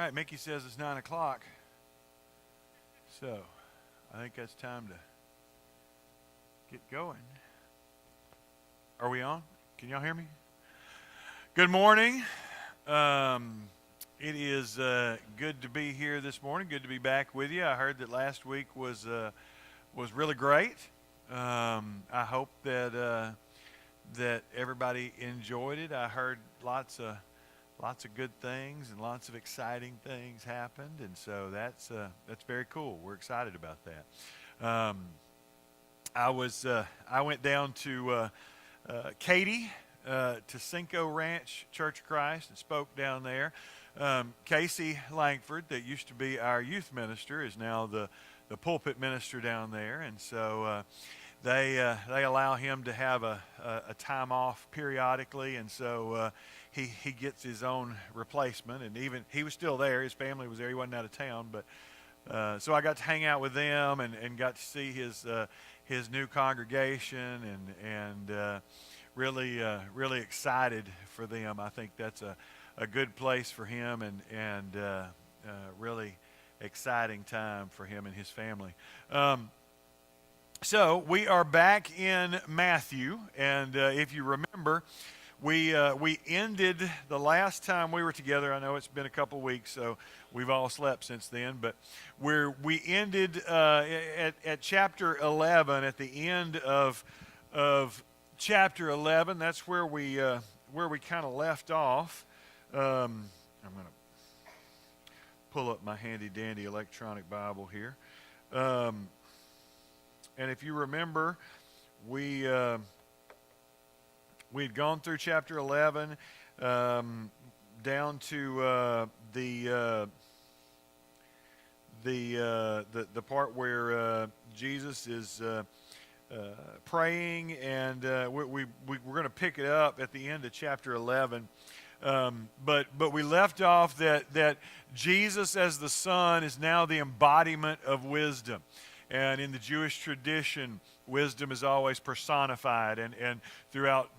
right, Mickey says it's 9 o'clock. So, I think that's time to get going. Are we on? Can y'all hear me? Good morning. It is good to be here this morning. Good to be back with you. I heard that last week was really great. I hope that that everybody enjoyed it. I heard lots of good things and lots of exciting things happened, and so that's very cool. We're excited about that. I went down to Katy to Cinco Ranch Church of Christ and spoke down there. Casey Langford, that used to be our youth minister, is now the pulpit minister down there, and so they allow him to have a time off periodically, and so he gets his own replacement. And even he was still there; his family was there. He wasn't out of town, but so I got to hang out with them and got to see his new congregation and really excited for them. I think that's a good place for him and really exciting time for him and his family. So we are back in Matthew, and if you remember, we ended the last time we were together. I know it's been a couple weeks, so we've all slept since then. But we ended at chapter 11. At the end of chapter 11, that's where we kind of left off. I'm going to pull up my handy dandy electronic Bible here. And if you remember, we'd gone through chapter 11 down to the part where Jesus is praying, and we're going to pick it up at the end of chapter 11. But we left off that Jesus as the Son is now the embodiment of wisdom. And in the Jewish tradition, wisdom is always personified, and throughout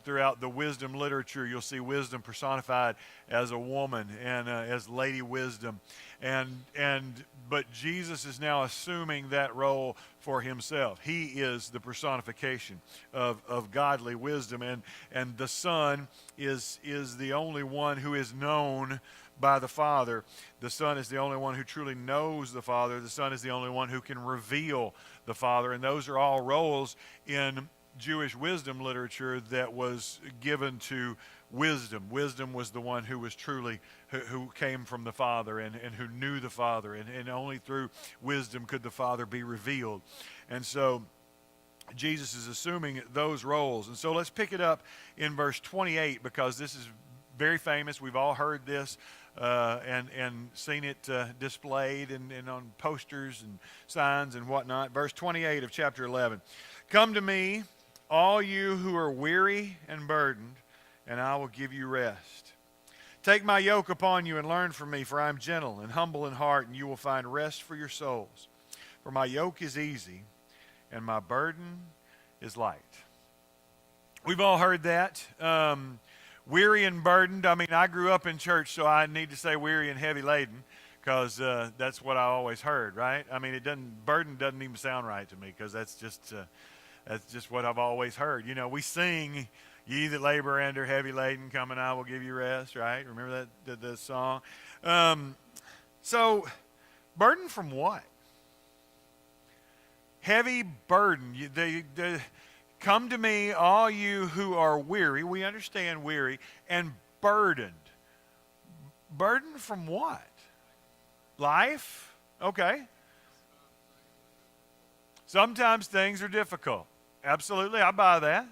the wisdom literature, you'll see wisdom personified as a woman and as Lady Wisdom, but Jesus is now assuming that role for himself. He is the personification of godly wisdom, and the Son is the only one who is known by the Father. The Son is the only one who truly knows the Father. The Son is the only one who can reveal the Father. And those are all roles in Jewish wisdom literature that was given to wisdom. Wisdom was the one who was truly, who came from the Father and who knew the Father. And only through wisdom could the Father be revealed. And so Jesus is assuming those roles. And so let's pick it up in verse 28, because this is very famous. We've all heard this and seen it displayed and on posters and signs and whatnot. Verse 28 of chapter 11. Come to me, all you who are weary and burdened, and I will give you rest. Take my yoke upon you and learn from me, for I am gentle and humble in heart, and you will find rest for your souls. For my yoke is easy and my burden is light. We've all heard that. Weary and burdened. I mean, I grew up in church, so I need to say weary and heavy laden, because that's what I always heard, right? I mean, burden doesn't even sound right to me, because that's just what I've always heard. You know, we sing, "Ye that labor and are heavy laden, come and I will give you rest," right? Remember the song? So, burden from what? Heavy burden. Come to me, all you who are weary. We understand weary. And burdened. Burdened from what? Life? Okay. Sometimes things are difficult. Absolutely, I buy that.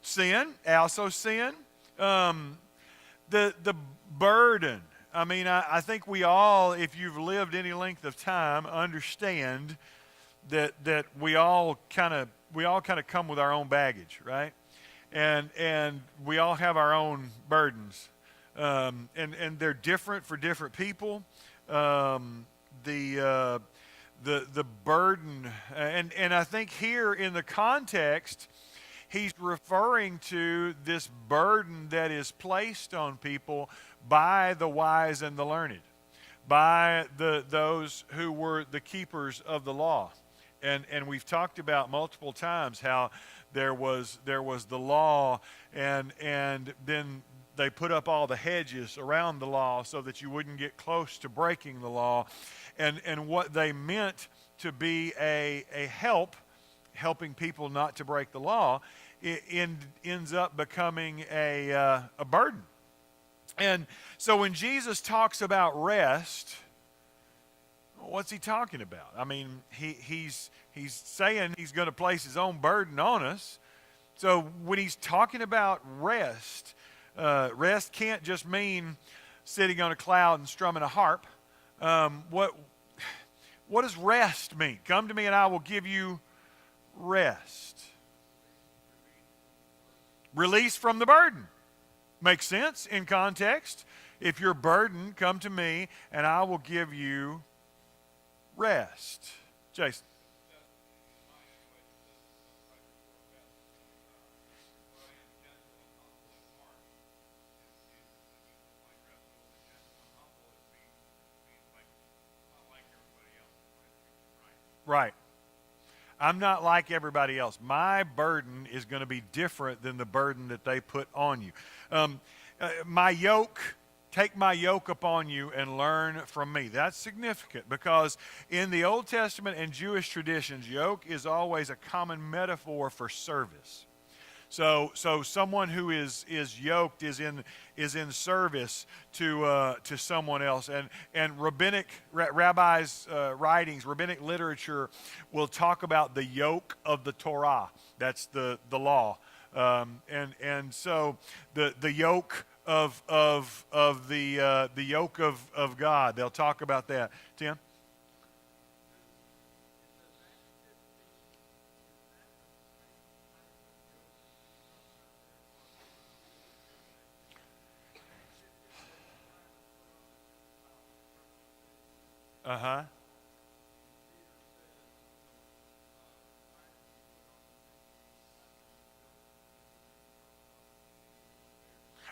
Sin. Also sin. The burden. I mean, I think we all, if you've lived any length of time, understand that we all kind of come with our own baggage, right? And we all have our own burdens, and they're different for different people. The burden, and I think here in the context, he's referring to this burden that is placed on people by the wise and the learned, by those who were the keepers of the law. And we've talked about multiple times how there was the law, and then they put up all the hedges around the law so that you wouldn't get close to breaking the law. And what they meant to be a helping people not to break the law, ends up becoming a burden. And so when Jesus talks about rest, what's he talking about? I mean, he's saying he's going to place his own burden on us. So when he's talking about rest, rest can't just mean sitting on a cloud and strumming a harp. What does rest mean? Come to me and I will give you rest. Release from the burden. Makes sense in context. If you're burdened, come to me and I will give you rest. Jason. Right. I'm not like everybody else. My burden is going to be different than the burden that they put on you. Take my yoke upon you and learn from me. That's significant because in the Old Testament and Jewish traditions, yoke is always a common metaphor for service. So someone who is yoked is in service to someone else. And rabbinic rabbis' writings, rabbinic literature will talk about the yoke of the Torah. That's the law. And so the yoke of the yoke of God. They'll talk about that. Tim? Uh-huh.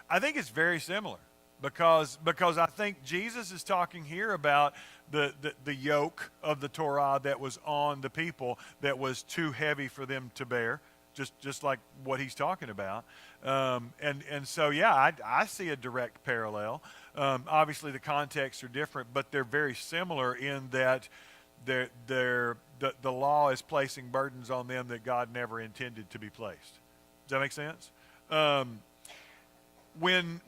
I think it's very similar because I think Jesus is talking here about the yoke of the Torah that was on the people that was too heavy for them to bear, just like what he's talking about. And so, yeah, I see a direct parallel. Obviously, the contexts are different, but they're very similar in that the law is placing burdens on them that God never intended to be placed. Does that make sense? When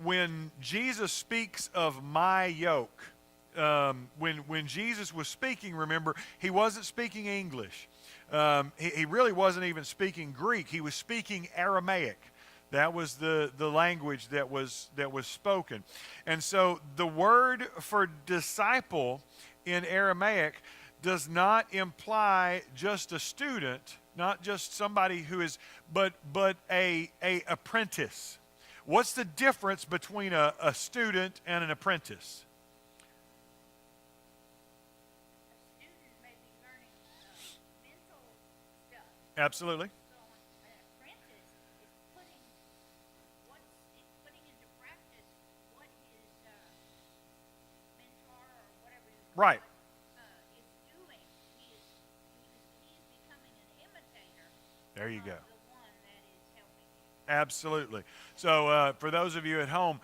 Jesus speaks of my yoke, when Jesus was speaking, remember, he wasn't speaking English. He really wasn't even speaking Greek. He was speaking Aramaic. That was the language that was spoken. And so the word for disciple in Aramaic does not imply just a student, not just somebody who is, but a apprentice. What's the difference between a student and an apprentice? A student may be learning mental stuff. Absolutely. So an apprentice is putting into practice what his mentor or whatever you Right. is doing. He is becoming an imitator There you go. of the one that is helping him. Absolutely. So for those of you at home,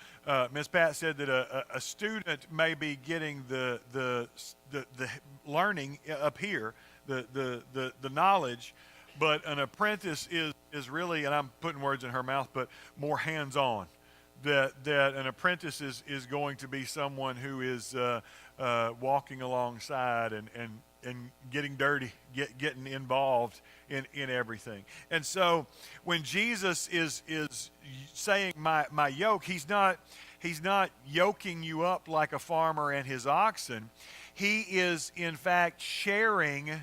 Ms. Pat said that a student may be getting the learning up here, the knowledge, but an apprentice is really, and I'm putting words in her mouth, but more hands-on. That an apprentice is going to be someone who is walking alongside and getting dirty, getting involved in everything. And so when Jesus is saying my yoke, he's not yoking you up like a farmer and his oxen. He is in fact sharing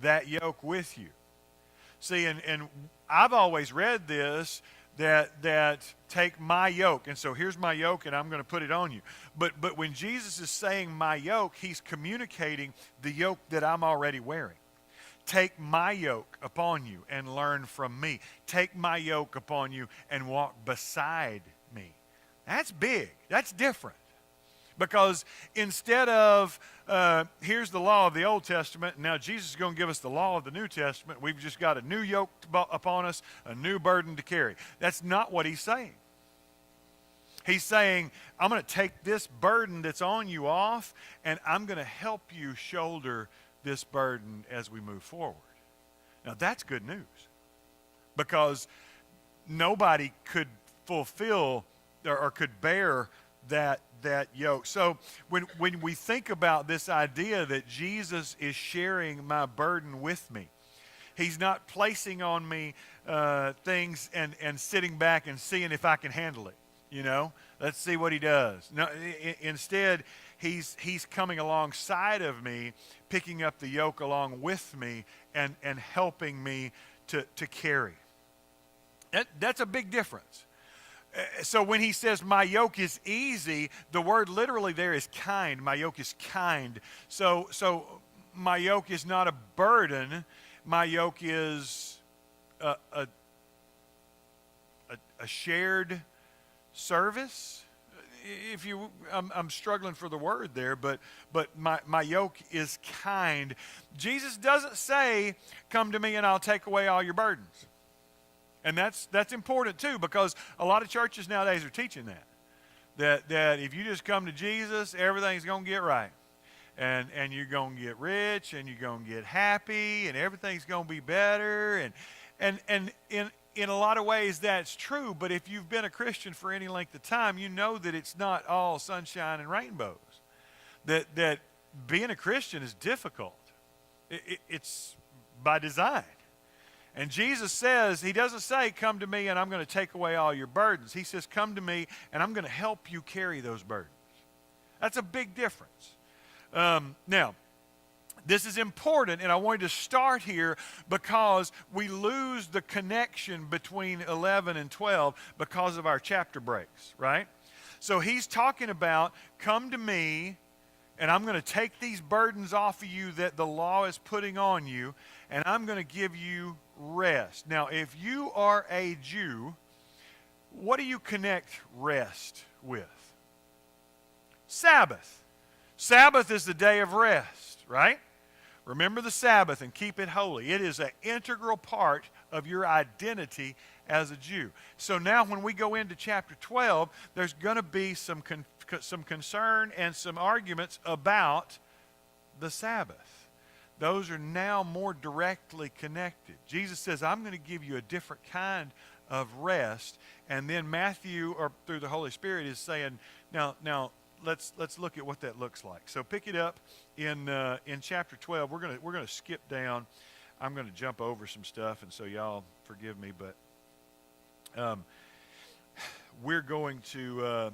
that yoke with you. See, and I've always read this that take my yoke, and so here's my yoke and I'm going to put it on you. But when Jesus is saying my yoke, he's communicating the yoke that I'm already wearing. Take my yoke upon you and learn from me. Take my yoke upon you and walk beside me. That's big. That's different. Because instead of, here's the law of the Old Testament, and now Jesus is going to give us the law of the New Testament. We've just got a new yoke upon us, a new burden to carry. That's not what he's saying. He's saying, I'm going to take this burden that's on you off, and I'm going to help you shoulder this burden as we move forward. Now, that's good news, because nobody could fulfill or could bear that yoke. So when we think about this idea that Jesus is sharing my burden with me, he's not placing on me things and sitting back and seeing if I can handle it. You know, let's see what he does. No, instead, he's coming alongside of me, picking up the yoke along with me, and helping me to carry. That's a big difference. So when he says my yoke is easy, the word literally there is kind. My yoke is kind. So my yoke is not a burden. My yoke is a shared service. I'm struggling for the word there, but my yoke is kind. Jesus doesn't say, "Come to me and I'll take away all your burdens." And that's important too, because a lot of churches nowadays are teaching that if you just come to Jesus, everything's going to get right. And you're going to get rich, and you're going to get happy, and everything's going to be better. And in a lot of ways that's true, but if you've been a Christian for any length of time, you know that it's not all sunshine and rainbows. That being a Christian is difficult. It's by design. And Jesus says, he doesn't say, "Come to me and I'm going to take away all your burdens." He says, "Come to me and I'm going to help you carry those burdens." That's a big difference. Now, this is important, and I wanted to start here because we lose the connection between 11 and 12 because of our chapter breaks, right? So he's talking about, come to me, and I'm going to take these burdens off of you that the law is putting on you, and I'm going to give you rest. Now, if you are a Jew, what do you connect rest with? Sabbath. Sabbath is the day of rest, right? Remember the Sabbath and keep it holy. It is an integral part of your identity as a Jew. So now when we go into chapter 12, there's going to be some concern and some arguments about the Sabbath. Those are now more directly connected. Jesus says, I'm going to give you a different kind of rest. And then Matthew, or through the Holy Spirit, is saying, now let's look at what that looks like. So pick it up in chapter 12. We're gonna skip down. I'm going to jump over some stuff, and so y'all forgive me, but we're going to,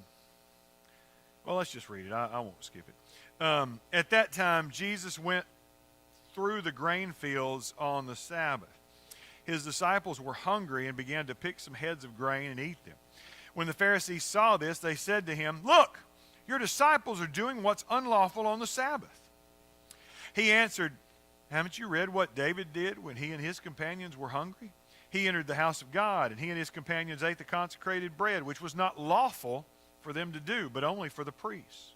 well, let's just read it. I won't skip it. At that time, Jesus went through the grain fields on the Sabbath. His disciples were hungry and began to pick some heads of grain and eat them. When the Pharisees saw this, they said to him, "Look, your disciples are doing what's unlawful on the Sabbath." He answered, "Haven't you read what David did when he and his companions were hungry? He entered the house of God, and he and his companions ate the consecrated bread, which was not lawful for them to do, but only for the priests.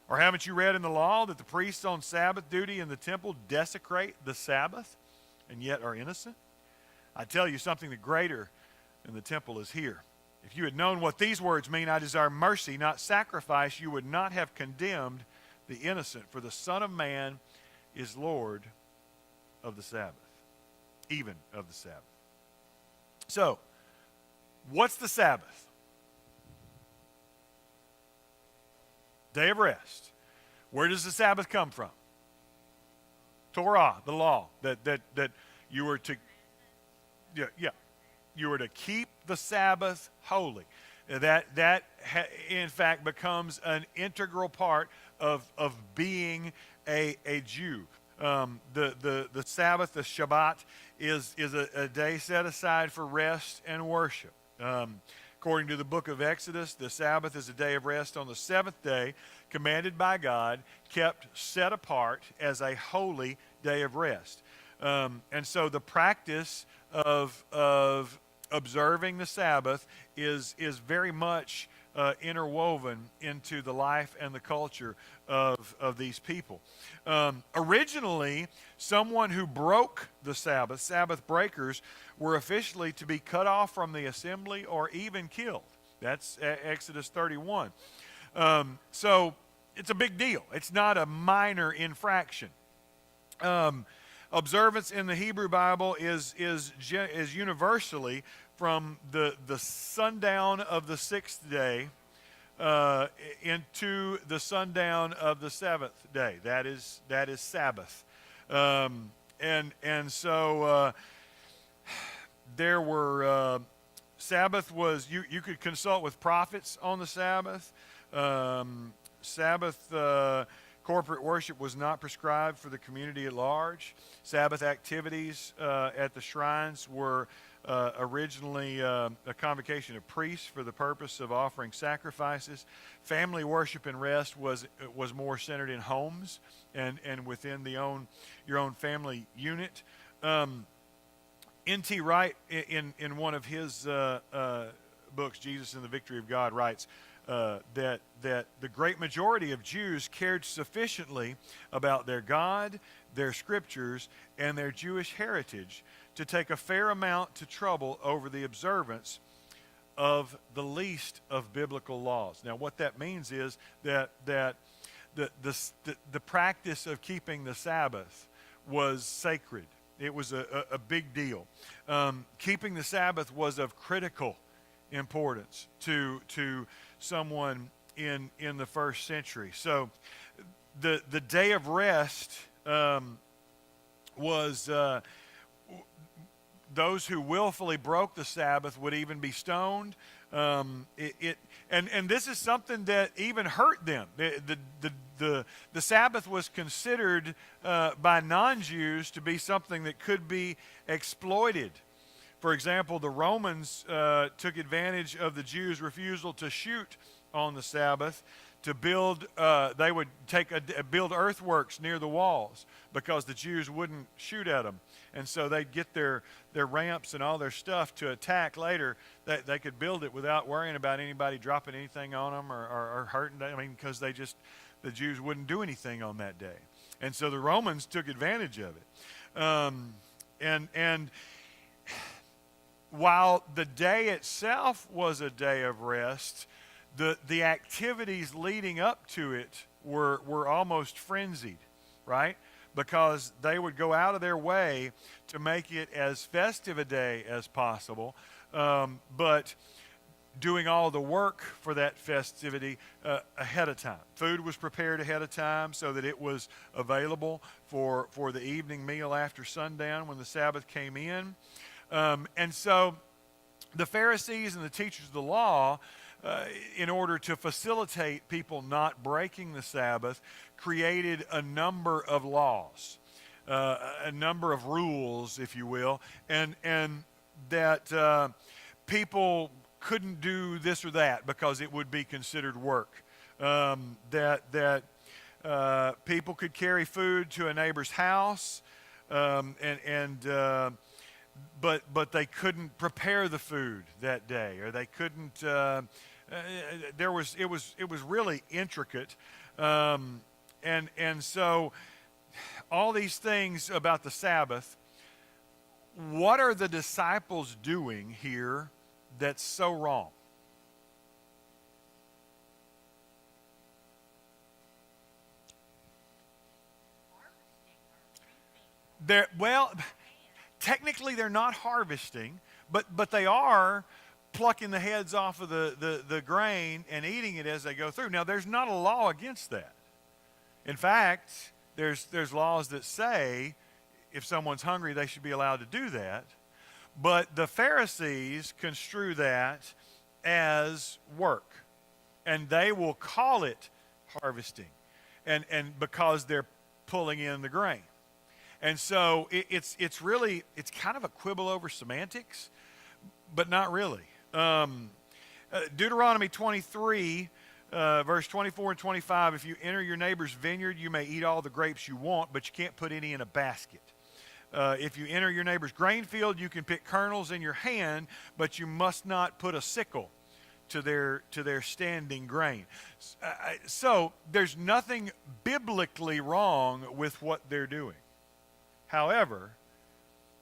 Or haven't you read in the law that the priests on Sabbath duty in the temple desecrate the Sabbath and yet are innocent? I tell you something, the greater than the temple is here. If you had known what these words mean, I desire mercy, not sacrifice, you would not have condemned the innocent. For the Son of Man is Lord of the Sabbath, even of the Sabbath." So, what's the Sabbath? Day of rest. Where does the Sabbath come from? Torah, the law, that you were to, you were to keep the Sabbath holy. That in fact becomes an integral part of being a Jew. The Sabbath, the Shabbat, is a day set aside for rest and worship. According to the book of Exodus, the Sabbath is a day of rest on the seventh day, commanded by God, kept set apart as a holy day of rest. And so the practice of observing the Sabbath is very much interwoven into the life and the culture of these people. Originally, someone who broke the Sabbath, Sabbath breakers, were officially to be cut off from the assembly or even killed. That's Exodus 31. So it's a big deal. It's not a minor infraction. Observance in the Hebrew Bible is universally from the sundown of the sixth day into the sundown of the seventh day. That is Sabbath. And so there were Sabbath was you could consult with prophets on the Sabbath. Sabbath corporate worship was not prescribed for the community at large. Sabbath activities at the shrines were originally a convocation of priests for the purpose of offering sacrifices. Family worship and rest was more centered in homes and within your own family unit. N.T. Wright, in one of his books, Jesus and the Victory of God, writes that the great majority of Jews cared sufficiently about their God, their scriptures, and their Jewish heritage to take a fair amount to trouble over the observance of the least of biblical laws. Now, what that means is that the practice of keeping the Sabbath was sacred. It was a big deal. Keeping the Sabbath was of critical importance to someone in the first century. So the day of rest was those who willfully broke the Sabbath would even be stoned. And this is something that even hurt them. The Sabbath was considered by non-Jews to be something that could be exploited. For example, the Romans took advantage of the Jews' refusal to shoot on the Sabbath to build. They would build earthworks near the walls because the Jews wouldn't shoot at them, and so they'd get their ramps and all their stuff to attack later. They could build it without worrying about anybody dropping anything on them or hurting them. I mean, because the Jews wouldn't do anything on that day, and so the Romans took advantage of it. And while the day itself was a day of rest, the activities leading up to it were almost frenzied, right? Because they would go out of their way to make it as festive a day as possible, but doing all the work for that festivity ahead of time. Food was prepared ahead of time so that it was available for the evening meal after sundown when the Sabbath came in. And so the Pharisees and the teachers of the law, in order to facilitate people not breaking the Sabbath, created a number of laws, a number of rules, if you will, and that people couldn't do this or that because it would be considered work. That people could carry food to a neighbor's house, but they couldn't prepare the food that day, or they couldn't. It was really intricate, and so all these things about the Sabbath. What are the disciples doing here that's so wrong? Technically they're not harvesting, but they are plucking the heads off of the grain and eating it as they go through. Now, there's not a law against that. In fact, there's laws that say if someone's hungry, they should be allowed to do that. But the Pharisees construe that as work, and they will call it harvesting, and because they're pulling in the grain. And so it's kind of a quibble over semantics, but not really. Deuteronomy 23, verse 24 and 25, if you enter your neighbor's vineyard, you may eat all the grapes you want, but you can't put any in a basket. If you enter your neighbor's grain field, you can pick kernels in your hand, but you must not put a sickle to their standing grain. So there's nothing biblically wrong with what they're doing. However,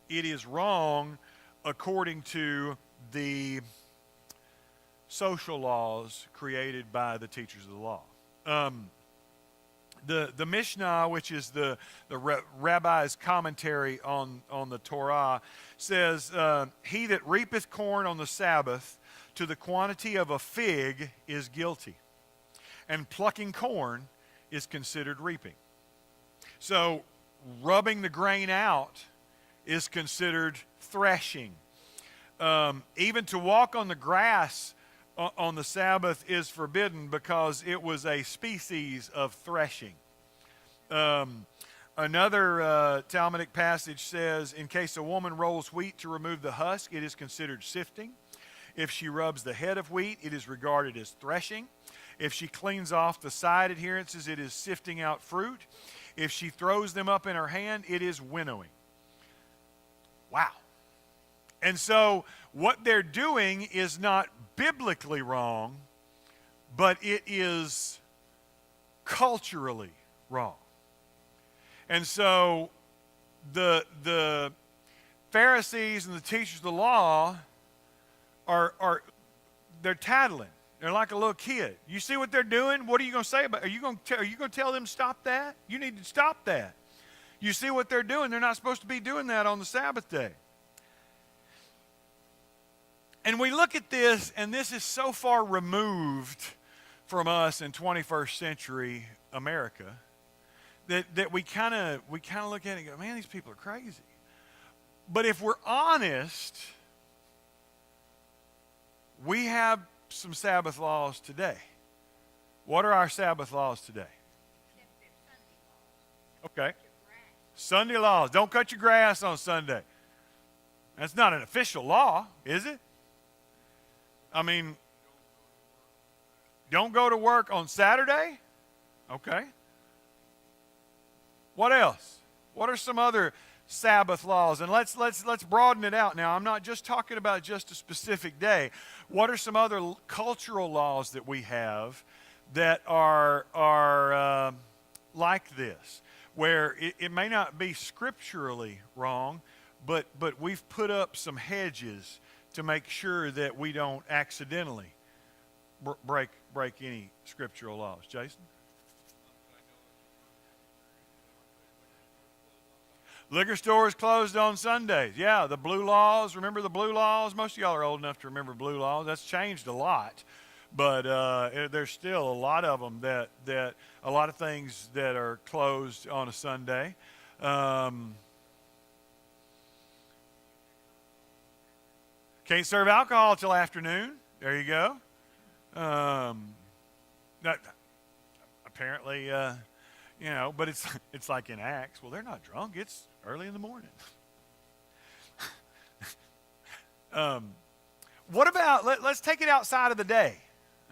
it is wrong according to the social laws created by the teachers of the law. The Mishnah, which is the rabbi's commentary on the Torah, says, he that reapeth corn on the Sabbath to the quantity of a fig is guilty, and plucking corn is considered reaping. So rubbing the grain out is considered threshing. Even to walk on the grass on the Sabbath is forbidden because it was a species of threshing. Another Talmudic passage says, in case a woman rolls wheat to remove the husk, it is considered sifting. If she rubs the head of wheat, it is regarded as threshing. If she cleans off the side adherences, it is sifting out fruit. If she throws them up in her hand, it is winnowing. Wow. And so what they're doing is not biblically wrong, but it is culturally wrong. And so the Pharisees and the teachers of the law they're tattling. They're like a little kid. You see what they're doing? What are you going to say about it? Are you going to tell them stop that? You need to stop that. You see what they're doing? They're not supposed to be doing that on the Sabbath day. And we look at this, and this is so far removed from us in 21st century America that we kind of look at it and go, man, these people are crazy. But if we're honest, we have some Sabbath laws today. What are our Sabbath laws today? Okay. Sunday laws. Don't cut your grass on Sunday. That's not an official law, is it? I mean, don't go to work on Saturday? Okay. What else? What are some other Sabbath laws? And let's broaden it out now. I'm not just talking about just a specific day. What are some other cultural laws that we have that are like this, where it may not be scripturally wrong, but we've put up some hedges to make sure that we don't accidentally break any scriptural laws. Jason? Liquor stores closed on Sundays. Yeah, the blue laws. Remember the blue laws? Most of y'all are old enough to remember blue laws. That's changed a lot. But there's still a lot of them that a lot of things that are closed on a Sunday. Can't serve alcohol till afternoon. There you go. Apparently, but it's like in Acts. Well, they're not drunk. It's early in the morning. What about, let's take it outside of the day.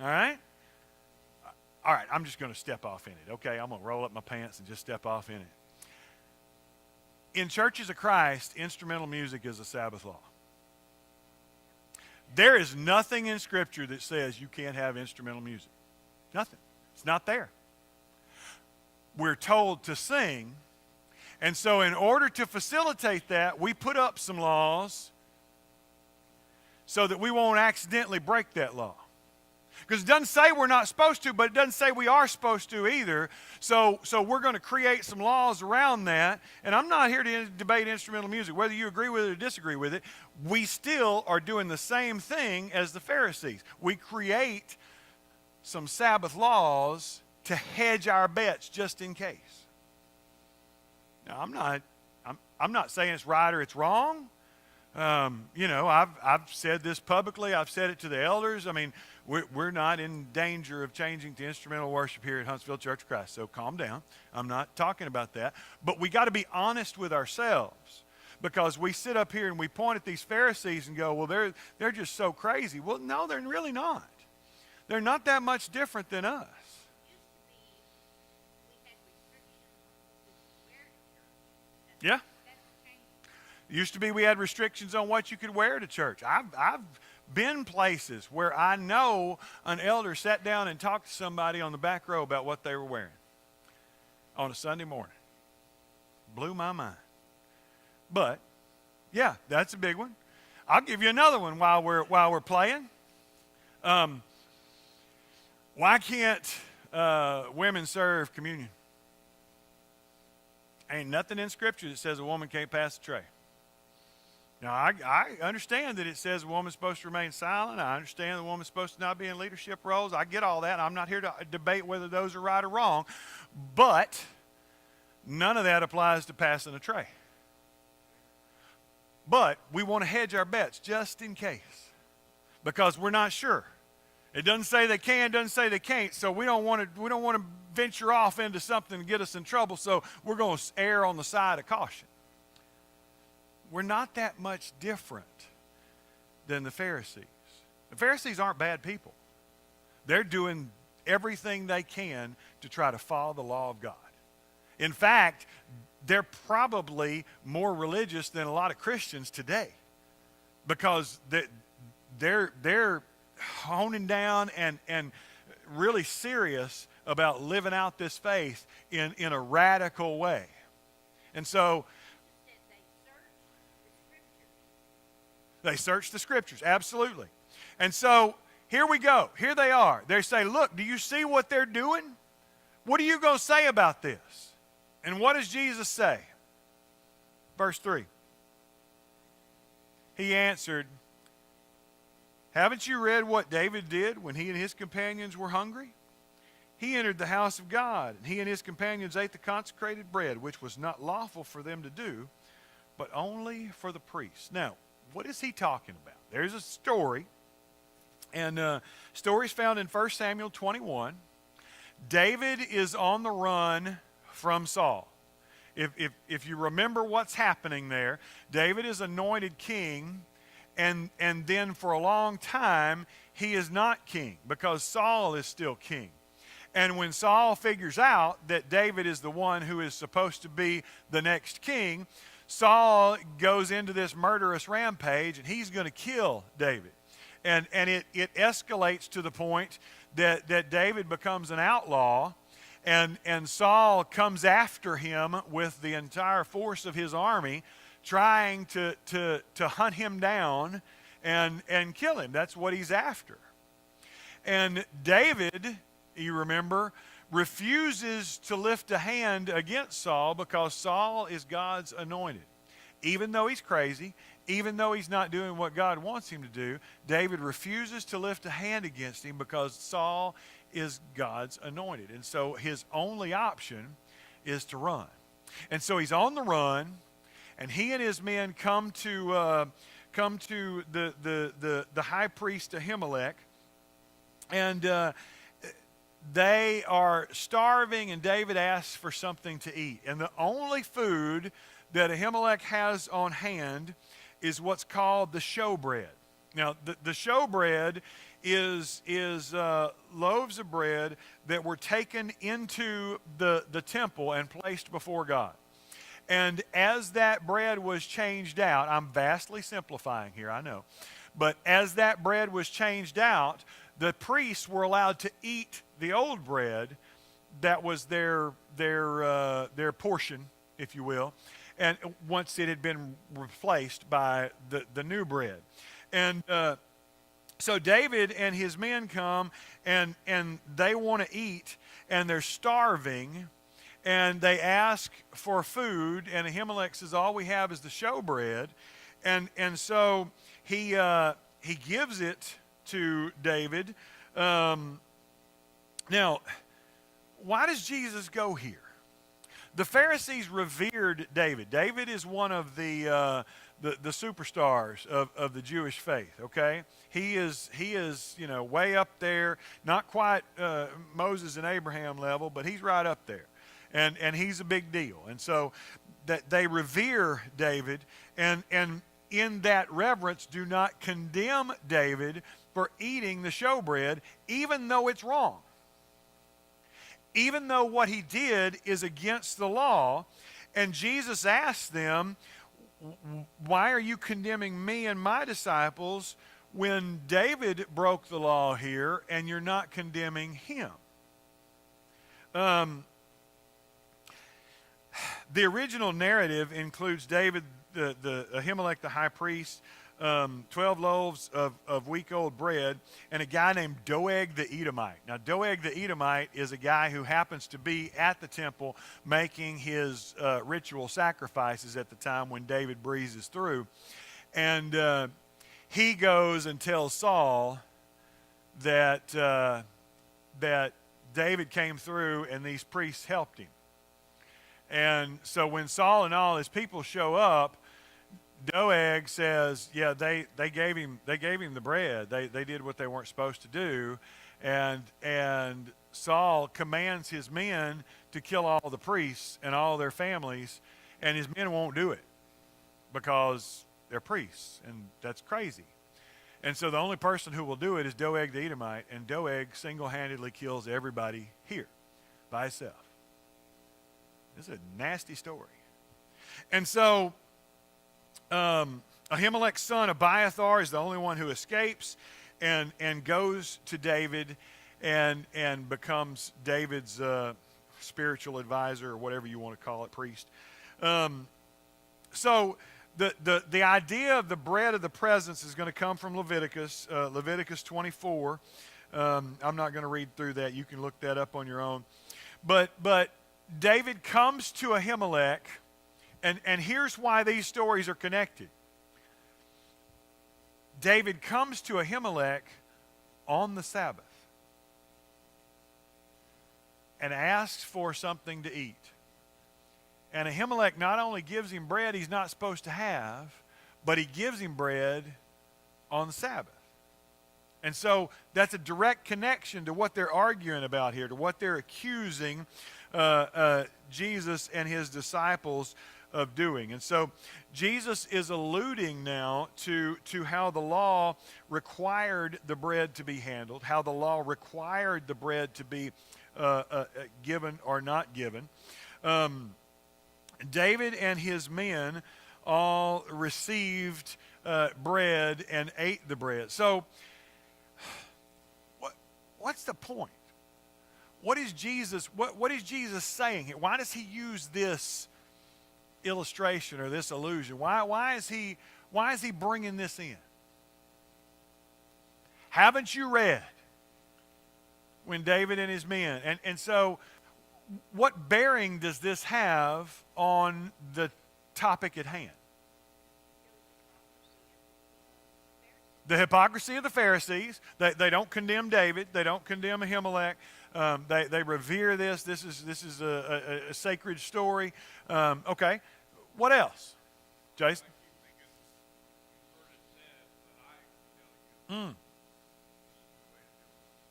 All right? All right, I'm just going to step off in it. Okay, I'm going to roll up my pants and just step off in it. In churches of Christ, instrumental music is a Sabbath law. There is nothing in Scripture that says you can't have instrumental music. Nothing. It's not there. We're told to sing, and so in order to facilitate that, we put up some laws so that we won't accidentally break that law. Because it doesn't say we're not supposed to, but it doesn't say we are supposed to either. So we're going to create some laws around that. And I'm not here to debate instrumental music. Whether you agree with it or disagree with it, we still are doing the same thing as the Pharisees. We create some Sabbath laws to hedge our bets just in case. Now, I'm not saying it's right or it's wrong. I've said this publicly. I've said it to the elders. I mean, we're not in danger of changing to instrumental worship here at Huntsville Church of Christ. So calm down. I'm not talking about that. But we got to be honest with ourselves, because we sit up here and we point at these Pharisees and go, well, they're just so crazy. Well, no, they're really not. They're not that much different than us. Yeah. Used to be we had restrictions on what you could wear to church. I've been places where I know an elder sat down and talked to somebody on the back row about what they were wearing on a Sunday morning. Blew my mind. But yeah, that's a big one. I'll give you another one while we're playing. Why can't women serve communion? Ain't nothing in Scripture that says a woman can't pass the tray. Now, I understand that it says a woman's supposed to remain silent. I understand the woman's supposed to not be in leadership roles. I get all that. I'm not here to debate whether those are right or wrong. But none of that applies to passing a tray. But we want to hedge our bets just in case, because we're not sure. It doesn't say they can, doesn't say they can't, so we don't want to venture off into something to get us in trouble, so we're going to err on the side of caution. We're not that much different than the Pharisees. The Pharisees aren't bad people. They're doing everything they can to try to follow the law of God. In fact, they're probably more religious than a lot of Christians today, because they're honing down and really serious about living out this faith in a radical way. And so they search the Scriptures, absolutely. And so here we go. Here they are. They say, look, do you see what they're doing? What are you going to say about this? And what does Jesus say? Verse 3. He answered, haven't you read what David did when he and his companions were hungry? He entered the house of God, and he and his companions ate the consecrated bread, which was not lawful for them to do, but only for the priests. Now, what is he talking about? There's a story, and story's found in 1 Samuel 21. David is on the run from Saul. If you remember what's happening there, David is anointed king, and then for a long time he is not king because Saul is still king. And when Saul figures out that David is the one who is supposed to be the next king, Saul goes into this murderous rampage, and he's going to kill David. And it escalates to the point that David becomes an outlaw, and Saul comes after him with the entire force of his army, trying to hunt him down and kill him. That's what he's after. And David, you remember, refuses to lift a hand against Saul because Saul is God's anointed. Even though he's crazy, even though he's not doing what God wants him to do, David refuses to lift a hand against him because Saul is God's anointed. And so his only option is to run. And so he's on the run, and he and his men come to the high priest Ahimelech, and they are starving, and David asks for something to eat. And the only food that Ahimelech has on hand is what's called the showbread. Now, the showbread is loaves of bread that were taken into the temple and placed before God. And as that bread was changed out, I'm vastly simplifying here, I know, but as that bread was changed out, the priests were allowed to eat the old bread that was their portion, if you will, and once it had been replaced by the new bread. And so David and his men come, and they want to eat, and they're starving, and they ask for food, and Ahimelech says, all we have is the showbread. And so he gives it to David. Now, why does Jesus go here? The Pharisees revered David. David is one of the superstars of the Jewish faith, okay? He is way up there, not quite Moses and Abraham level, but he's right up there. And he's a big deal. And so that they revere David, and in that reverence do not condemn David for eating the showbread, even though it's wrong. Even though what he did is against the law. And Jesus asked them, why are you condemning me and my disciples when David broke the law here and you're not condemning him? The original narrative includes David, Ahimelech the high priest, 12 loaves of week-old bread, and a guy named Doeg the Edomite. Now, Doeg the Edomite is a guy who happens to be at the temple making his ritual sacrifices at the time when David breezes through. And he goes and tells Saul that David came through and these priests helped him. And so when Saul and all his people show up, Doeg says, yeah, they gave him the bread. They did what they weren't supposed to do. And Saul commands his men to kill all the priests and all their families, and his men won't do it because they're priests, and that's crazy. And so the only person who will do it is Doeg the Edomite, and Doeg single-handedly kills everybody here by himself. This is a nasty story. And so Ahimelech's son Abiathar is the only one who escapes and goes to David and becomes David's spiritual advisor, or whatever you want to call it, priest. So the idea of the bread of the presence is going to come from Leviticus 24. I'm not going to read through that. You can look that up on your own. But David comes to Ahimelech, and here's why these stories are connected. David comes to Ahimelech on the Sabbath and asks for something to eat. And Ahimelech not only gives him bread he's not supposed to have, but he gives him bread on the Sabbath. And so that's a direct connection to what they're arguing about here, to what they're accusing Jesus and his disciples of doing. And so Jesus is alluding now to how the law required the bread to be handled, how the law required the bread to be given or not given. David and his men all received bread and ate the bread. So what's the point? What is Jesus saying here? Why does he use this illustration or this allusion? Why is he bringing this in? Haven't you read when David and his men? And so what bearing does this have on the topic at hand? The hypocrisy of the Pharisees. They don't condemn David. They don't condemn Ahimelech. They revere this. This is a sacred story. Okay, what else, Jason?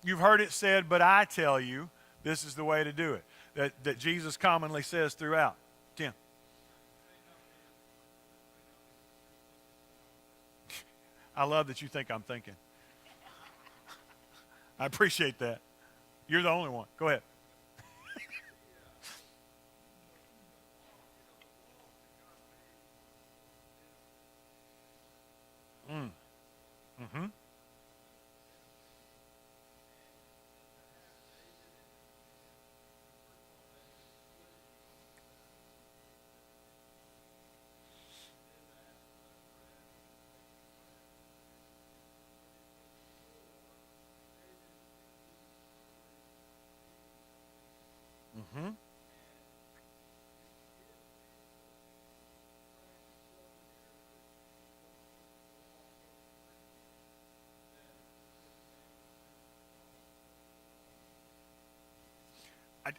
You've heard it said, but I tell you, this is the way to do it. That Jesus commonly says throughout. Tim. I love that you think I'm thinking. I appreciate that. You're the only one. Go ahead. Mm-hmm. Mm-hmm.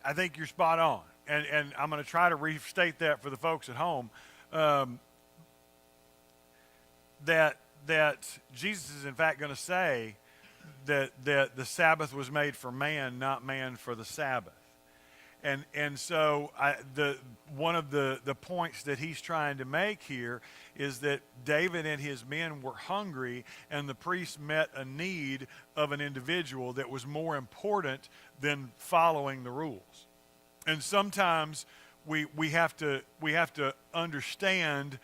I think you're spot on. And I'm going to try to restate that for the folks at home. That Jesus is in fact going to say that the Sabbath was made for man, not man for the Sabbath. And so one of the points that he's trying to make here is that David and his men were hungry, and the priests met a need of an individual that was more important than following the rules. And sometimes we have to understand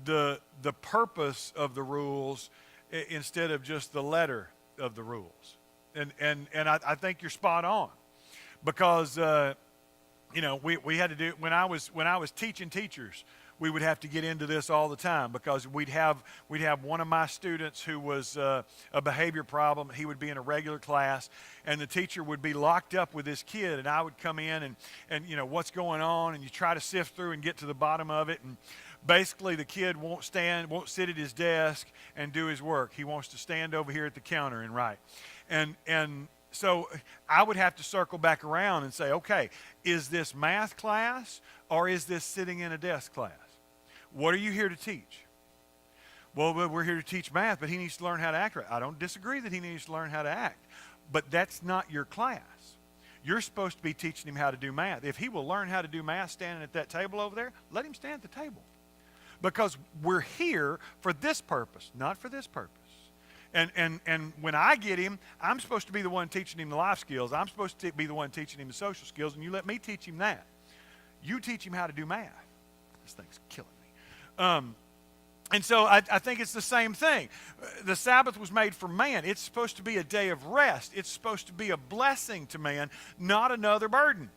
the purpose of the rules instead of just the letter of the rules. And I think you're spot on, because we had to do, when I was teaching teachers, we would have to get into this all the time, because we'd have one of my students who was a behavior problem. He would be in a regular class, and the teacher would be locked up with this kid, and I would come in and what's going on, and you try to sift through and get to the bottom of it. And basically the kid won't sit at his desk and do his work. He wants to stand over here at the counter and write. And so I would have to circle back around and say, okay, is this math class or is this sitting in a desk class? What are you here to teach? Well, we're here to teach math, but he needs to learn how to act right. I don't disagree that he needs to learn how to act, but that's not your class. You're supposed to be teaching him how to do math. If he will learn how to do math standing at that table over there, let him stand at the table. Because we're here for this purpose, not for this purpose. And when I get him, I'm supposed to be the one teaching him the life skills. I'm supposed to be the one teaching him the social skills, and you let me teach him that. You teach him how to do math. This thing's killing me. And so I think it's the same thing. The Sabbath was made for man. It's supposed to be a day of rest. It's supposed to be a blessing to man, not another burden.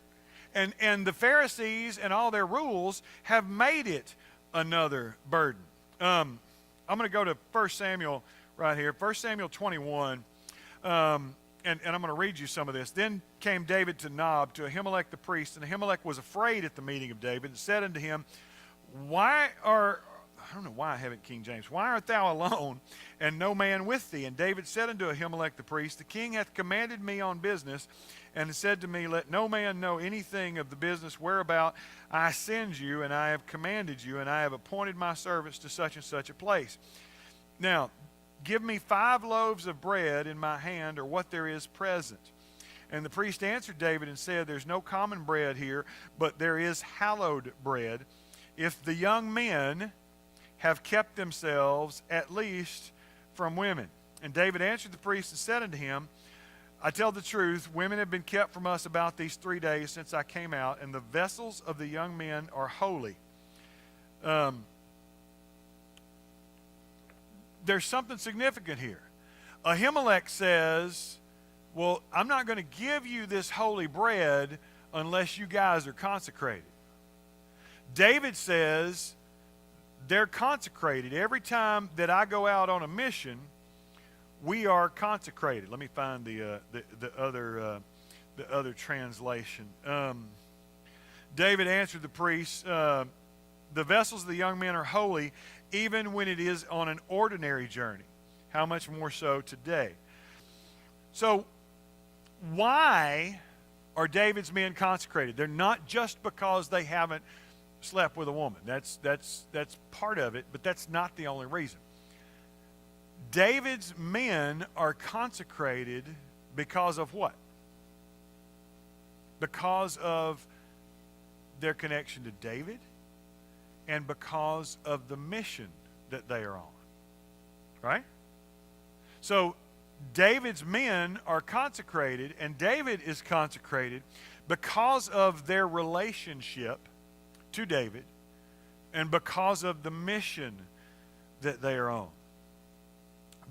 And the Pharisees and all their rules have made it another burden. I'm going to go to 1 Samuel right here, 1 Samuel 21, and I'm going to read you some of this. Then came David to Nob, to Ahimelech the priest, and Ahimelech was afraid at the meeting of David, and said unto him, I don't know why I haven't King James, why art thou alone, and no man with thee? And David said unto Ahimelech the priest, the king hath commanded me on business, and said to me, let no man know anything of the business whereabout I send you, and I have commanded you, and I have appointed my servants to such and such a place. Now, give me 5 loaves of bread in my hand, or what there is present. And the priest answered David and said, there's no common bread here, but there is hallowed bread, if the young men have kept themselves at least from women. And David answered the priest and said unto him, I tell the truth, women have been kept from us about these 3 days since I came out, and the vessels of the young men are holy. There's something significant here. Ahimelech says, well, I'm not going to give you this holy bread unless you guys are consecrated. David says, they're consecrated. Every time that I go out on a mission, we are consecrated. Let me find the other translation. David answered the priest, the vessels of the young men are holy, even when it is on an ordinary journey. How much more so today? So, why are David's men consecrated? They're not just because they haven't slept with a woman. That's part of it, but that's not the only reason. David's men are consecrated because of what? Because of their connection to David and because of the mission that they are on. Right? So David's men are consecrated, and David is consecrated because of their relationship to David and because of the mission that they are on.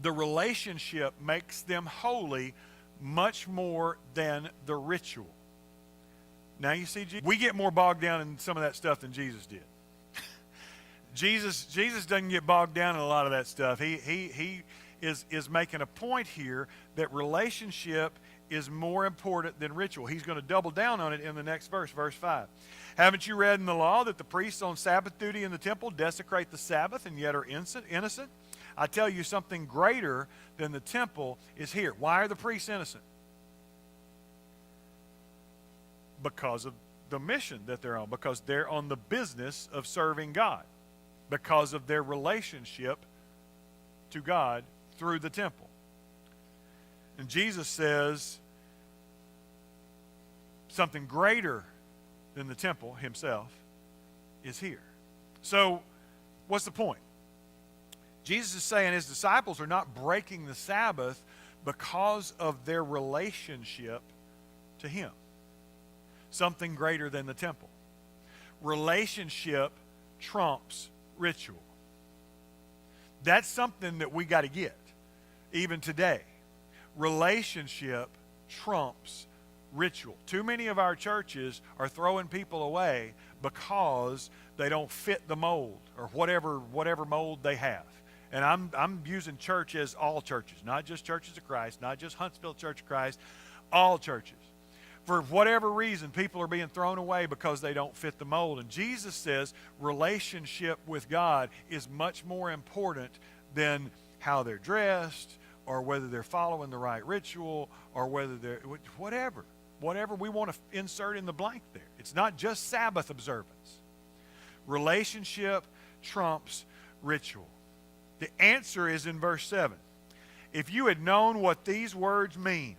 The relationship makes them holy much more than the ritual. Now you see, we get more bogged down in some of that stuff than Jesus did. Jesus doesn't get bogged down in a lot of that stuff. He is making a point here that relationship is more important than ritual. He's going to double down on it in the next verse, verse 5. Haven't you read in the law that the priests on Sabbath duty in the temple desecrate the Sabbath and yet are innocent? I tell you, something greater than the temple is here. Why are the priests innocent? Because of the mission that they're on. Because they're on the business of serving God. Because of their relationship to God through the temple. And Jesus says something greater than the temple himself is here. So, what's the point? Jesus is saying his disciples are not breaking the Sabbath because of their relationship to him. Something greater than the temple. Relationship trumps ritual. That's something that we got to get, even today. Relationship trumps ritual. Too many of our churches are throwing people away because they don't fit the mold or whatever mold they have. And I'm using church as all churches, not just Churches of Christ, not just Huntsville Church of Christ, all churches. For whatever reason, people are being thrown away because they don't fit the mold. And Jesus says relationship with God is much more important than how they're dressed or whether they're following the right ritual or whether they're whatever we want to insert in the blank there. It's not just Sabbath observance. Relationship trumps ritual. The answer is in verse 7. If you had known what these words mean,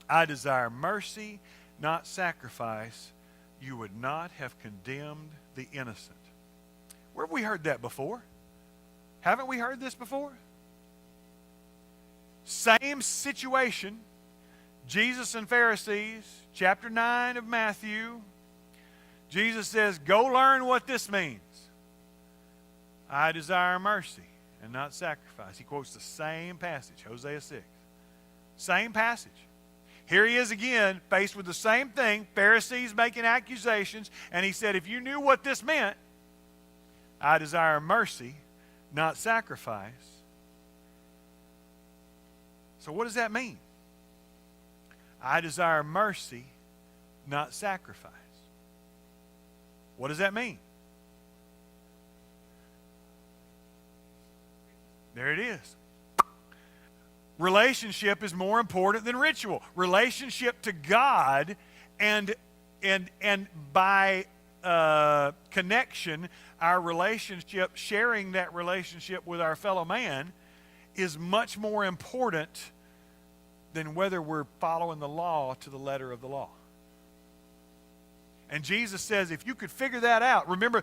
I desire mercy, not sacrifice, you would not have condemned the innocent. Where have we heard that before? Haven't we heard this before? Same situation. Jesus and Pharisees, chapter 9 of Matthew. Jesus says, go learn what this means. I desire mercy and not sacrifice. He quotes the same passage, Hosea 6. Same passage. Here he is again, faced with the same thing, Pharisees making accusations, and he said, if you knew what this meant, I desire mercy, not sacrifice. So what does that mean? I desire mercy, not sacrifice. What does that mean? There it is. Relationship is more important than ritual. Relationship to God and by connection, our relationship, sharing that relationship with our fellow man is much more important than whether we're following the law to the letter of the law. And Jesus says, if you could figure that out, remember,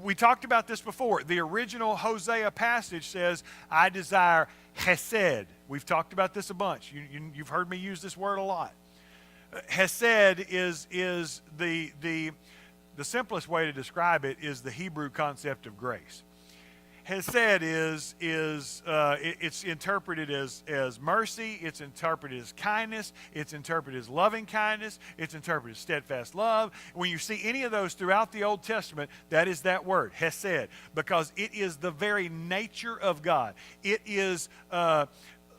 we talked about this before. The original Hosea passage says, I desire hesed. We've talked about this a bunch. You've heard me use this word a lot. Hesed is the simplest way to describe it is the Hebrew concept of grace. Hesed it's interpreted as mercy, it's interpreted as kindness, it's interpreted as loving kindness, it's interpreted as steadfast love. When you see any of those throughout the Old Testament, that is that word, Hesed, because it is the very nature of God. It is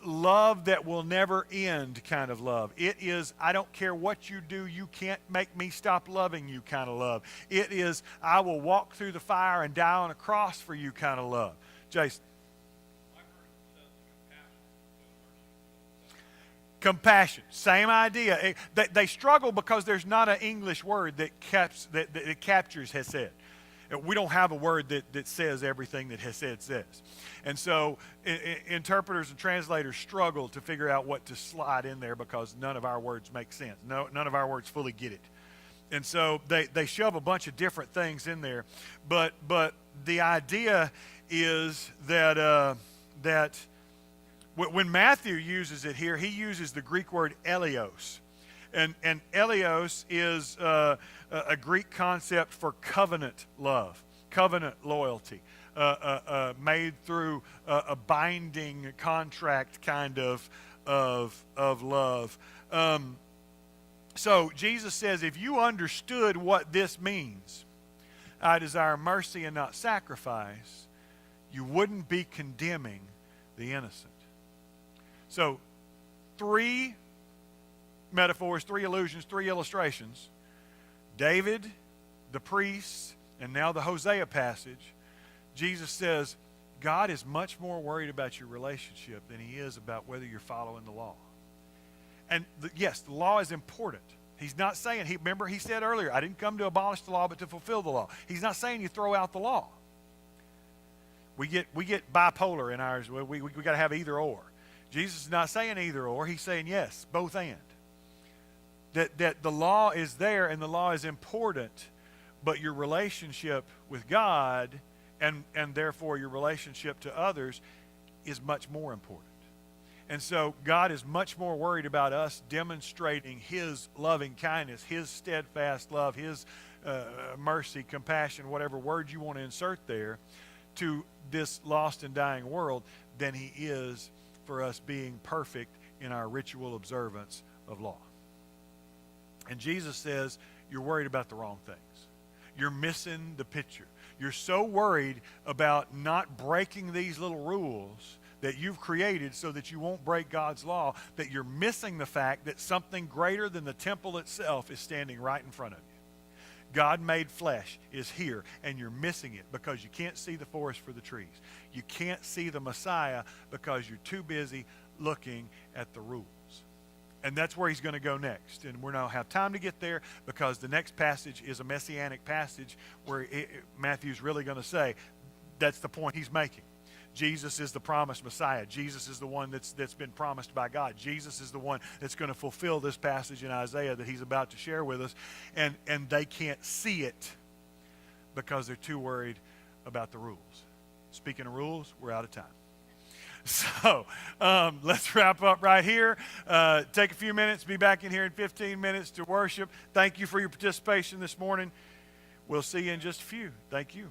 love that will never end kind of love. It is, I don't care what you do, you can't make me stop loving you kind of love. It is, I will walk through the fire and die on a cross for you kind of love. Jason. Compassion, same idea. They struggle because there's not an English word that captures Hesed. We don't have a word that says everything that Hesed says. And so interpreters and translators struggle to figure out what to slide in there because none of our words make sense. None of our words fully get it. And so they shove a bunch of different things in there. But the idea is that when Matthew uses it here, he uses the Greek word eleos. And eleos is a Greek concept for covenant love, covenant loyalty, made through a binding contract kind of love. So Jesus says, if you understood what this means, I desire mercy and not sacrifice, you wouldn't be condemning the innocent. So 3 metaphors, 3 allusions, 3 illustrations. David, the priests, and now the Hosea passage. Jesus says, God is much more worried about your relationship than he is about whether you're following the law. And yes, the law is important. He's not saying, remember he said earlier, I didn't come to abolish the law but to fulfill the law. He's not saying you throw out the law. We get bipolar in ours. We got to have either or. Jesus is not saying either or. He's saying yes, both and. That the law is there and the law is important, but your relationship with God and therefore your relationship to others is much more important. And so God is much more worried about us demonstrating his loving kindness, his steadfast love, his mercy, compassion, whatever word you want to insert there, to this lost and dying world than he is for us being perfect in our ritual observance of law. And Jesus says, you're worried about the wrong things. You're missing the picture. You're so worried about not breaking these little rules that you've created so that you won't break God's law, that you're missing the fact that something greater than the temple itself is standing right in front of you. God made flesh is here, and you're missing it because you can't see the forest for the trees. You can't see the Messiah because you're too busy looking at the rules. And that's where he's going to go next. And we don't have time to get there because the next passage is a messianic passage where Matthew's really going to say that's the point he's making. Jesus is the promised Messiah. Jesus is the one that's been promised by God. Jesus is the one that's going to fulfill this passage in Isaiah that he's about to share with us. And they can't see it because they're too worried about the rules. Speaking of rules, we're out of time. So let's wrap up right here. Take a few minutes. Be back in here in 15 minutes to worship. Thank you for your participation this morning. We'll see you in just a few. Thank you.